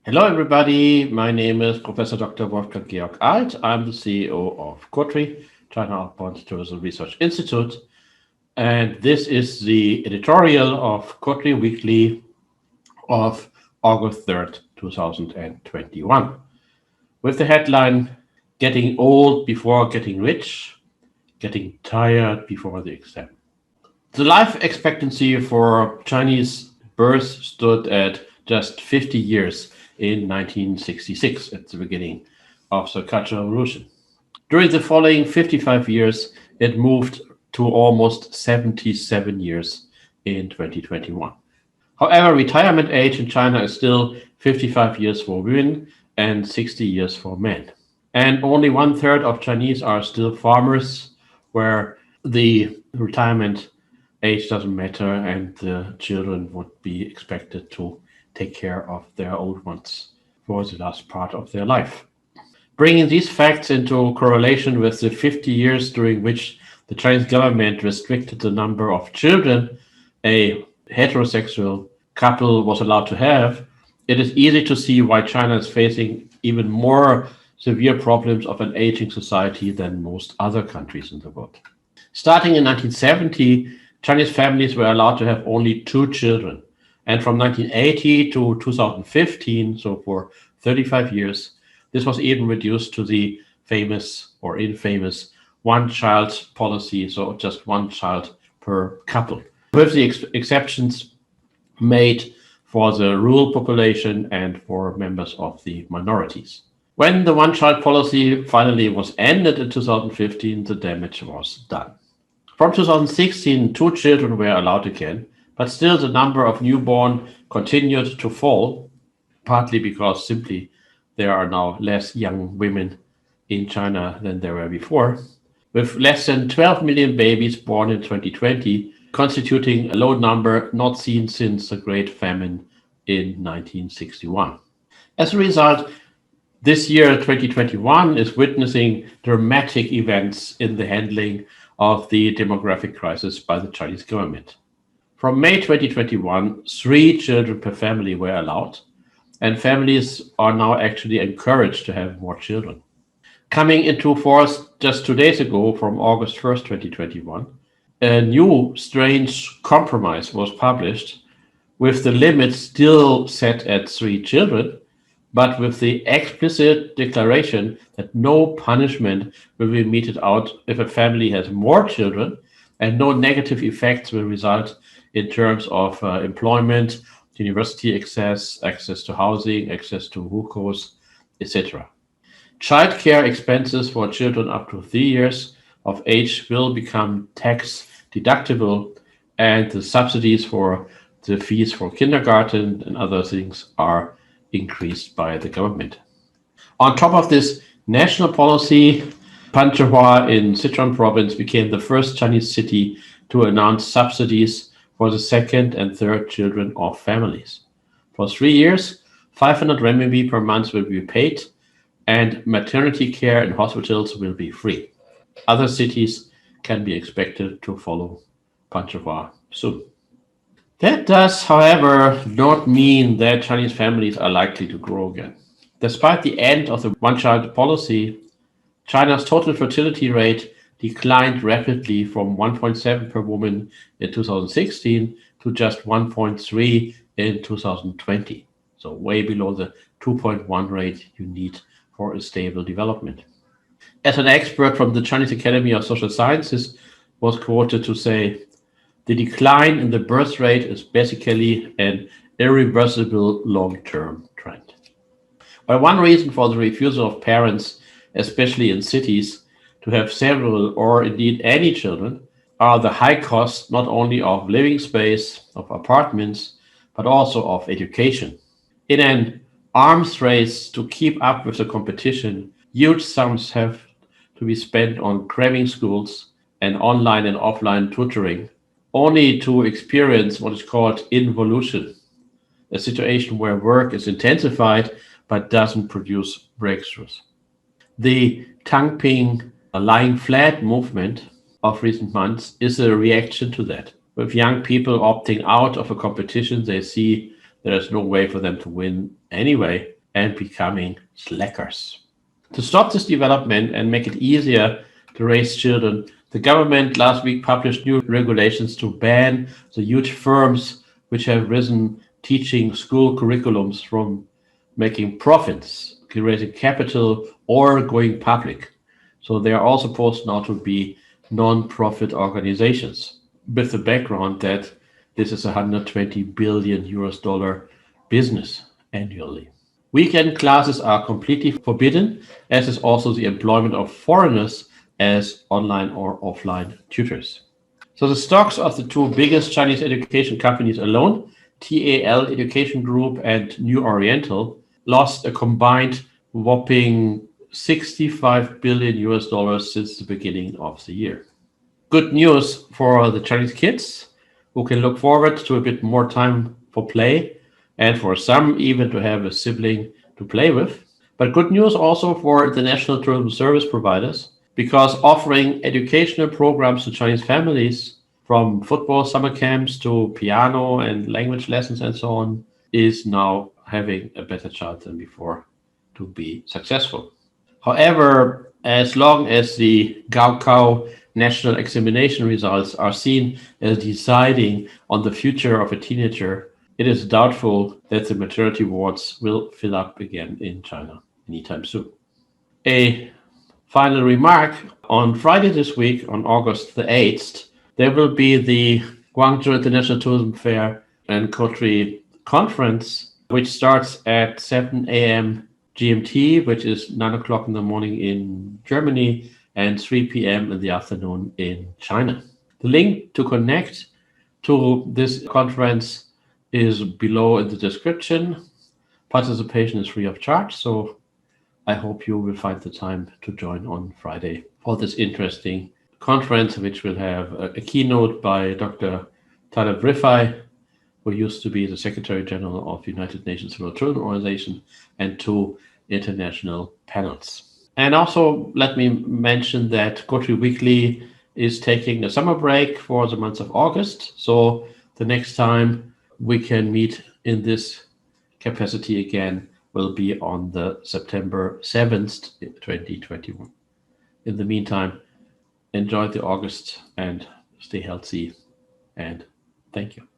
Hello, everybody. My name is Professor Dr. Wolfgang Georg Alt. I'm the CEO of COTRI, China Outbound Tourism Research Institute. And this is the editorial of COTRI Weekly of August 3rd, 2021, with the headline, Getting Old Before Getting Rich, Getting Tired Before the Exam. The life expectancy for Chinese births stood at just 50 years in 1966 at the beginning of the Cultural Revolution. During the following 55 years, it moved to almost 77 years in 2021. However, retirement age in China is still 55 years for women and 60 years for men. And only 1/3 of Chinese are still farmers, where the retirement age doesn't matter and the children would be expected to take care of their old ones for the last part of their life. Bringing these facts into correlation with the 50 years during which the Chinese government restricted the number of children a heterosexual couple was allowed to have, it is easy to see why China is facing even more severe problems of an aging society than most other countries in the world. Starting in 1970, Chinese families were allowed to have only 2 children. And from 1980 to 2015, so for 35 years, this was even reduced to the famous or infamous one-child policy, so just 1 child per couple, with the exceptions made for the rural population and for members of the minorities. When the one-child policy finally was ended in 2015, the damage was done. From 2016, 2 children were allowed again, but still the number of newborn continued to fall, partly because simply there are now less young women in China than there were before, with less than 12 million babies born in 2020, constituting a low number not seen since the Great Famine in 1961. As a result, this year, 2021, is witnessing dramatic events in the handling of the demographic crisis by the Chinese government. From May 2021, 3 children per family were allowed, and families are now actually encouraged to have more children. Coming into force just 2 days ago, from August 1st, 2021, a new strange compromise was published with the limit still set at 3 children, but with the explicit declaration that no punishment will be meted out if a family has more children, and no negative effects will result in terms of employment, university access to housing, access to hukou, etc. Childcare expenses for children up to 3 years of age will become tax deductible, and the subsidies for the fees for kindergarten and other things are increased by the government. On top of this national policy, Panzhihua in Sichuan province became the first Chinese city to announce subsidies for the 2nd and 3rd children of families. For 3 years, 500 renminbi per month will be paid, and maternity care in hospitals will be free. Other cities can be expected to follow Panzhihua soon. That does, however, not mean that Chinese families are likely to grow again. Despite the end of the one-child policy, China's total fertility rate declined rapidly from 1.7 per woman in 2016 to just 1.3 in 2020, so way below the 2.1 rate you need for a stable development. As an expert from the Chinese Academy of Social Sciences was quoted to say, the decline in the birth rate is basically an irreversible long-term trend. But one reason for the refusal of parents, especially in cities, to have several or indeed any children are the high costs not only of living space, of apartments, but also of education. In an arms race to keep up with the competition, huge sums have to be spent on cramming schools and online and offline tutoring, only to experience what is called involution, a situation where work is intensified but doesn't produce breakthroughs. The Tangping lying flat movement of recent months is a reaction to that. With young people opting out of a competition they see there is no way for them to win anyway, and becoming slackers. To stop this development and make it easier to raise children, the government last week published new regulations to ban the huge firms which have risen teaching school curriculums from making profits, creating capital, or going public. So they are all supposed now to be non-profit organizations, with the background that this is a 120 billion US dollar business annually. Weekend classes are completely forbidden, as is also the employment of foreigners as online or offline tutors. So the stocks of the two biggest Chinese education companies alone, TAL Education Group and New Oriental, lost a combined whopping 65 billion US dollars since the beginning of the year. Good news for the Chinese kids who can look forward to a bit more time for play and for some even to have a sibling to play with. But good news also for the national tourism service providers because offering educational programs to Chinese families from football summer camps to piano and language lessons and so on is now having a better chance than before to be successful. However, as long as the Gaokao national examination results are seen as deciding on the future of a teenager, it is doubtful that the maternity wards will fill up again in China anytime soon. A final remark, on Friday this week, on August the 8th, there will be the Guangzhou International Tourism Fair and COTRI conference, which starts at 7 a.m. GMT, which is 9 o'clock in the morning in Germany and 3 p.m. in the afternoon in China. The link to connect to this conference is below in the description. Participation is free of charge, so I hope you will find the time to join on Friday for this interesting conference, which will have a keynote by Dr. Taleb Rifai, who used to be the Secretary General of the United Nations World Tourism Organization, and two international panels. And also, let me mention that COTRI Weekly is taking a summer break for the month of August. So the next time we can meet in this capacity again will be on the September 7th, 2021. In the meantime, enjoy the August and stay healthy, and thank you.